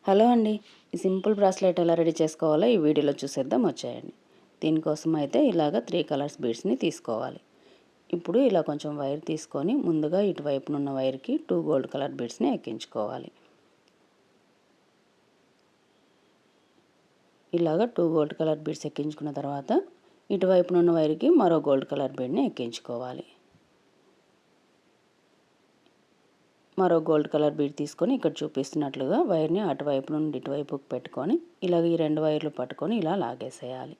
Hello అండి, ఈ simple bracelet ఎలా రెడీ చేసుకోవాలో ఈ వీడియోలో చూసేద్దాం వచ్చేయండి. దీనికోసం అయితే ఇలాగ 3 కలర్స్ బీడ్స్ని తీసుకోవాలి. ఇప్పుడు ఇలా కొంచెం వైర్ తీసుకొని ముందుగా ఇటువైపునున్న వైర్కి 2 గోల్డ్ కలర్ బీడ్స్ని ఎక్కించుకోవాలి. ఇలాగ 2 గోల్డ్ కలర్ బీడ్స్ ఎక్కించుకున్న తర్వాత ఇటువైపునున్న వైర్కి మరో గోల్డ్ కలర్ బీడ్ని ఎక్కించుకోవాలి. మరో గోల్డ్ కలర్ బీడ్ తీసుకొని ఇక్కడ చూపిస్తున్నట్లుగా వైర్ని అటువైపు నుండి ఇటువైపుకి పెట్టుకొని ఇలాగ ఈ 2 వైర్లు పట్టుకొని ఇలా లాగేసేయాలి.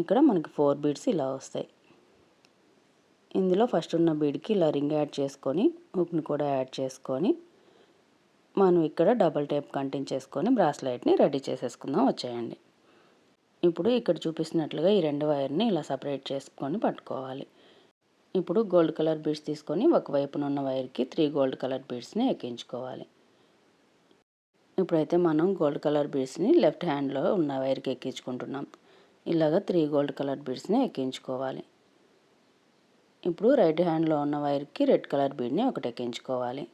ఇక్కడ మనకి 4 బీడ్స్ ఇలా వస్తాయి. ఇందులో ఫస్ట్ ఉన్న బీడ్కి ఇలా రింగ్ యాడ్ చేసుకొని హుక్ని కూడా యాడ్ చేసుకొని మనం ఇక్కడ డబల్ టేప్ కంటిన్యూ చేసుకొని బ్రాస్లెట్ని రెడీ చేసేసుకుందాం వచ్చేయండి. ఇప్పుడు ఇక్కడ చూపిస్తున్నట్లుగా ఈ 2 వైర్ని ఇలా సపరేట్ చేసుకొని పట్టుకోవాలి. ఇప్పుడు గోల్డ్ కలర్ బీడ్స్ తీసుకొని ఒకవైపునున్న వైర్కి 3 గోల్డ్ కలర్ బీడ్స్ని ఎక్కించుకోవాలి. ఇప్పుడైతే మనం గోల్డ్ కలర్ బీడ్స్ని లెఫ్ట్ హ్యాండ్లో ఉన్న వైర్కి ఎక్కించుకుంటున్నాం. ఇలాగ 3 గోల్డ్ కలర్ బీడ్స్ని ఎక్కించుకోవాలి. ఇప్పుడు రైట్ హ్యాండ్లో ఉన్న వైర్కి రెడ్ కలర్ బీడ్ని ఒకటి ఎక్కించుకోవాలి.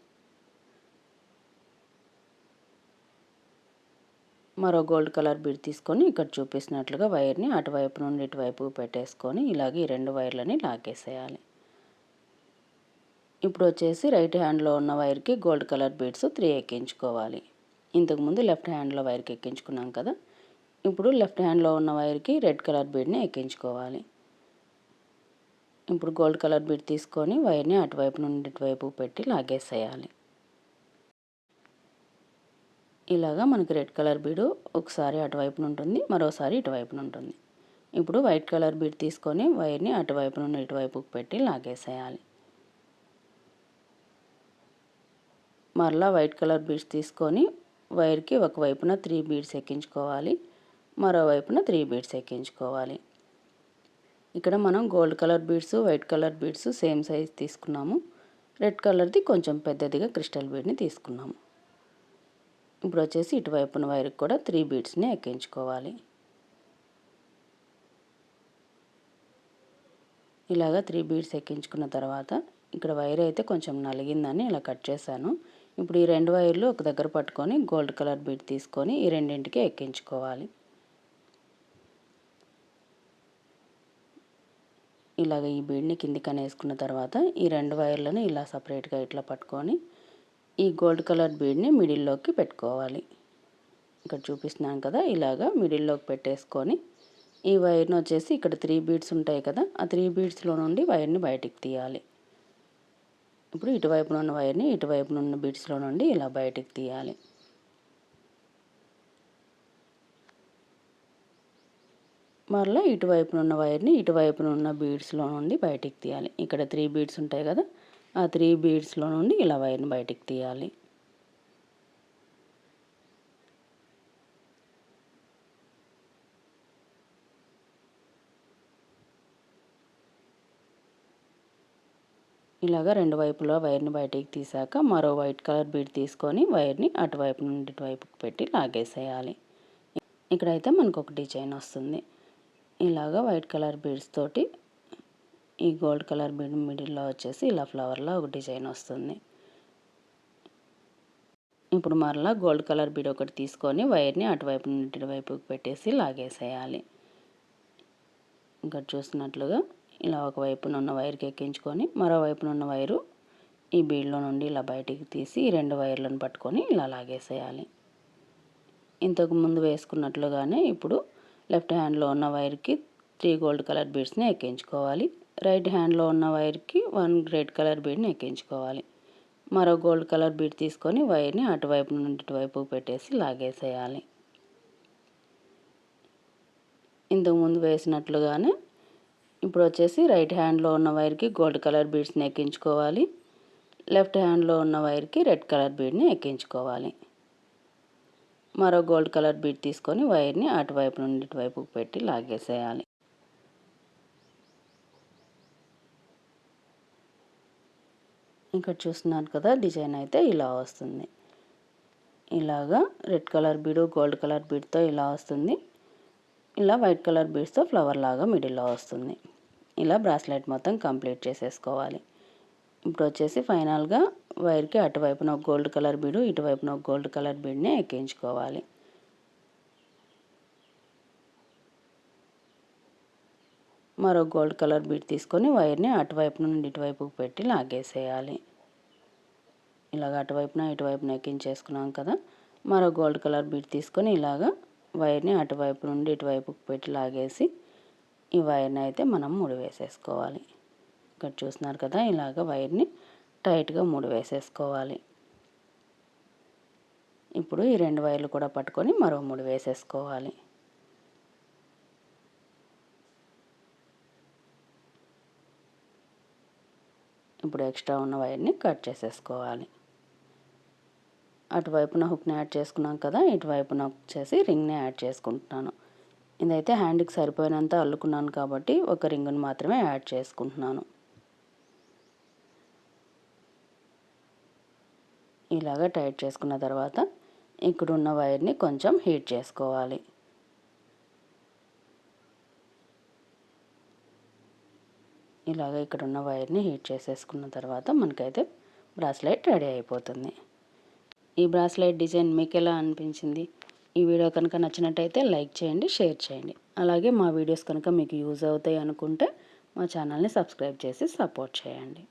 మరో గోల్డ్ కలర్ బీడ్ తీసుకొని ఇక్కడ చూపిస్తున్నట్లుగా వైర్ని అటువైపు నుండి ఇటువైపు పెట్టేసుకొని ఇలాగ ఈ 2 వైర్లని లాగేసేయాలి. ఇప్పుడు వచ్చేసి రైట్ హ్యాండ్లో ఉన్న వైర్కి గోల్డ్ కలర్ బీడ్స్ 3 ఎక్కించుకోవాలి. ఇంతకుముందు లెఫ్ట్ హ్యాండ్లో వైర్కి ఎక్కించుకున్నాం కదా, ఇప్పుడు లెఫ్ట్ హ్యాండ్లో ఉన్న వైర్కి రెడ్ కలర్ బీడ్ని ఎక్కించుకోవాలి. ఇప్పుడు గోల్డ్ కలర్ బీడ్ తీసుకొని వైర్ని అటువైపు నుండి ఇటువైపు పెట్టి లాగేసేయాలి. ఇలాగా మనకి రెడ్ కలర్ బీడు ఒకసారి అటువైపున ఉంటుంది, మరోసారి ఇటువైపున ఉంటుంది. ఇప్పుడు వైట్ కలర్ బీడ్ తీసుకొని వైర్ని అటువైపు నుండి ఇటువైపుకి పెట్టి లాగేసేయాలి. మరలా వైట్ కలర్ బీడ్స్ తీసుకొని వైర్కి ఒకవైపున 3 బీడ్స్ ఎక్కించుకోవాలి, మరోవైపున 3 బీడ్స్ ఎక్కించుకోవాలి. ఇక్కడ మనం gold colour beads white colour beads same size తీసుకున్నాము. రెడ్ కలర్ది కొంచెం పెద్దదిగా క్రిస్టల్ బీడ్ని తీసుకున్నాము. ఇప్పుడు వచ్చేసి ఇటువైపున వైర్కి కూడా 3 బీడ్స్ని ఎక్కించుకోవాలి. ఇలాగా 3 బీడ్స్ ఎక్కించుకున్న తర్వాత ఇక్కడ వైర్ అయితే కొంచెం నలిగిందని ఇలా కట్ చేశాను. ఇప్పుడు ఈ 2 వైర్లు ఒక దగ్గర పట్టుకొని గోల్డ్ కలర్ బీడ్ తీసుకొని ఈ రెండింటికి ఎక్కించుకోవాలి. ఇలాగ ఈ బీడ్ని కిందికి అనేసుకున్న తర్వాత ఈ 2 వైర్లను ఇలా సపరేట్గా ఇట్లా పట్టుకొని ఈ గోల్డ్ కలర్ బీడ్ని మిడిల్లోకి పెట్టుకోవాలి. ఇక్కడ చూపిస్తున్నాను కదా, ఇలాగా మిడిల్లోకి పెట్టేసుకొని ఈ వైర్ని వచ్చేసి ఇక్కడ 3 బీడ్స్ ఉంటాయి కదా, ఆ 3 బీడ్స్లో నుండి వైర్ని బయటికి తీయాలి. ఇప్పుడు ఇటువైపున ఉన్న వైర్ని ఇటువైపున ఉన్న బీడ్స్లో నుండి ఇలా బయటికి తీయాలి. మరలా ఇటువైపున ఉన్న వైర్ని ఇటువైపున ఉన్న బీడ్స్లో నుండి బయటికి తీయాలి. ఇక్కడ 3 బీడ్స్ ఉంటాయి కదా, ఆ 3 బీడ్స్లో నుండి ఇలా వైర్ని బయటికి తీయాలి. ఇలాగా 2 వైపులా వైర్ని బయటికి తీసాక మరో వైట్ కలర్ బీడ్ తీసుకొని వైర్ని అటువైపు నుండి ఇటువైపుకి పెట్టి లాగేసేయాలి. ఇక్కడైతే మనకు ఒక డిజైన్ వస్తుంది. ఇలాగా వైట్ కలర్ బీడ్స్ తోటి ఈ గోల్డ్ కలర్ బీడ్ మిడిల్లో వచ్చేసి ఇలా ఫ్లవర్లా ఒక డిజైన్ వస్తుంది. ఇప్పుడు మరలా గోల్డ్ కలర్ బీడ్ ఒకటి తీసుకొని వైర్ని అటువైపు నుండి ఇటువైపుకి పెట్టేసి లాగేసేయాలి. ఇంకా చూసినట్లుగా ఇలా ఒకవైపున ఉన్న వైర్కి ఎక్కించుకొని మరోవైపున ఉన్న వైరు ఈ బీడ్లో నుండి ఇలా బయటికి తీసి ఈ 2 వైర్లను పట్టుకొని ఇలా లాగేసేయాలి. ఇంతకు ముందు వేసుకున్నట్లుగానే ఇప్పుడు లెఫ్ట్ హ్యాండ్లో ఉన్న వైర్కి 3 గోల్డ్ కలర్ బీడ్స్ని ఎక్కించుకోవాలి. రైట్ హ్యాండ్లో ఉన్న వైర్కి 1 రెడ్ కలర్ బీడ్ని ఎక్కించుకోవాలి. మరో గోల్డ్ కలర్ బీడ్ తీసుకొని వైర్ని అటువైపు నుండి ఇటువైపు పెట్టేసి లాగేసేయాలి. ఇంతకు ముందు వేసినట్లుగానే ఇప్పుడు వచ్చేసి రైట్ హ్యాండ్లో ఉన్న వైర్కి గోల్డ్ కలర్ బీడ్స్ని ఎక్కించుకోవాలి. లెఫ్ట్ హ్యాండ్లో ఉన్న వైర్కి రెడ్ కలర్ బీడ్ని ఎక్కించుకోవాలి. మరో గోల్డ్ కలర్ బీడ్ తీసుకొని వైర్ని అటువైపు నుండి ఇటువైపుకి పెట్టి లాగేసేయాలి. ఇక్కడ చూస్తున్నారు కదా, డిజైన్ అయితే ఇలా వస్తుంది. ఇలాగా రెడ్ కలర్ బీడు గోల్డ్ కలర్ బీడ్తో ఇలా వస్తుంది. ఇలా వైట్ కలర్ బీడ్స్తో ఫ్లవర్ లాగా మిడిల్లో వస్తుంది. ఇలా బ్రాస్లెట్ మొత్తం కంప్లీట్ చేసేసుకోవాలి. ఇప్పుడు వచ్చేసి ఫైనల్గా వైర్కి అటువైపున ఒక గోల్డ్ కలర్ బీడు, ఇటువైపున ఒక గోల్డ్ కలర్ బీడ్ని ఎక్కించుకోవాలి. మరో గోల్డ్ కలర్ బీడ్ తీసుకొని వైర్ని అటువైపు నుండి ఇటువైపుకి పెట్టి లాగేసేయాలి. ఇలాగ ఇటువైపున ఎక్కించేసుకున్నాం కదా. మరో గోల్డ్ కలర్ బీడ్ తీసుకొని ఇలాగ వైర్ని అటువైపు నుండి ఇటువైపుకి పెట్టి లాగేసి ఈ వైర్ని అయితే మనం ముడి వేసేసుకోవాలి. ఇక్కడ చూస్తున్నారు కదా, ఇలాగ వైర్ని టైట్గా ముడి వేసేసుకోవాలి. ఇప్పుడు ఈ 2 వైర్లు కూడా పట్టుకొని మరో ముడి వేసేసుకోవాలి. ఇప్పుడు ఎక్స్ట్రా ఉన్న వైర్ని కట్ చేసేసుకోవాలి. అటువైపున హుక్ని యాడ్ చేసుకున్నాం కదా, ఇటువైపున వచ్చేసి రింగ్ని యాడ్ చేసుకుంటున్నాను. ఇదైతే హ్యాండ్కి సరిపోయినంత అల్లుకున్నాను కాబట్టి ఒక రింగును మాత్రమే యాడ్ చేసుకుంటున్నాను. ఇలాగ టైట్ చేసుకున్న తర్వాత ఇక్కడున్న వైర్ని కొంచెం హీట్ చేసుకోవాలి. ఇలాగ ఇక్కడున్న వైర్ని హీట్ చేసేసుకున్న తర్వాత మనకైతే బ్రాస్లెట్ రెడీ అయిపోతుంది. ఈ బ్రాస్లెట్ డిజైన్ మీకు ఎలా అనిపించింది? ఈ వీడియో కనుక నచ్చినట్టయితే లైక్ చేయండి, షేర్ చేయండి. అలాగే మా వీడియోస్ కనుక మీకు యూజ్ అవుతాయి అనుకుంటే మా ఛానల్ని సబ్స్క్రైబ్ చేసి సపోర్ట్ చేయండి.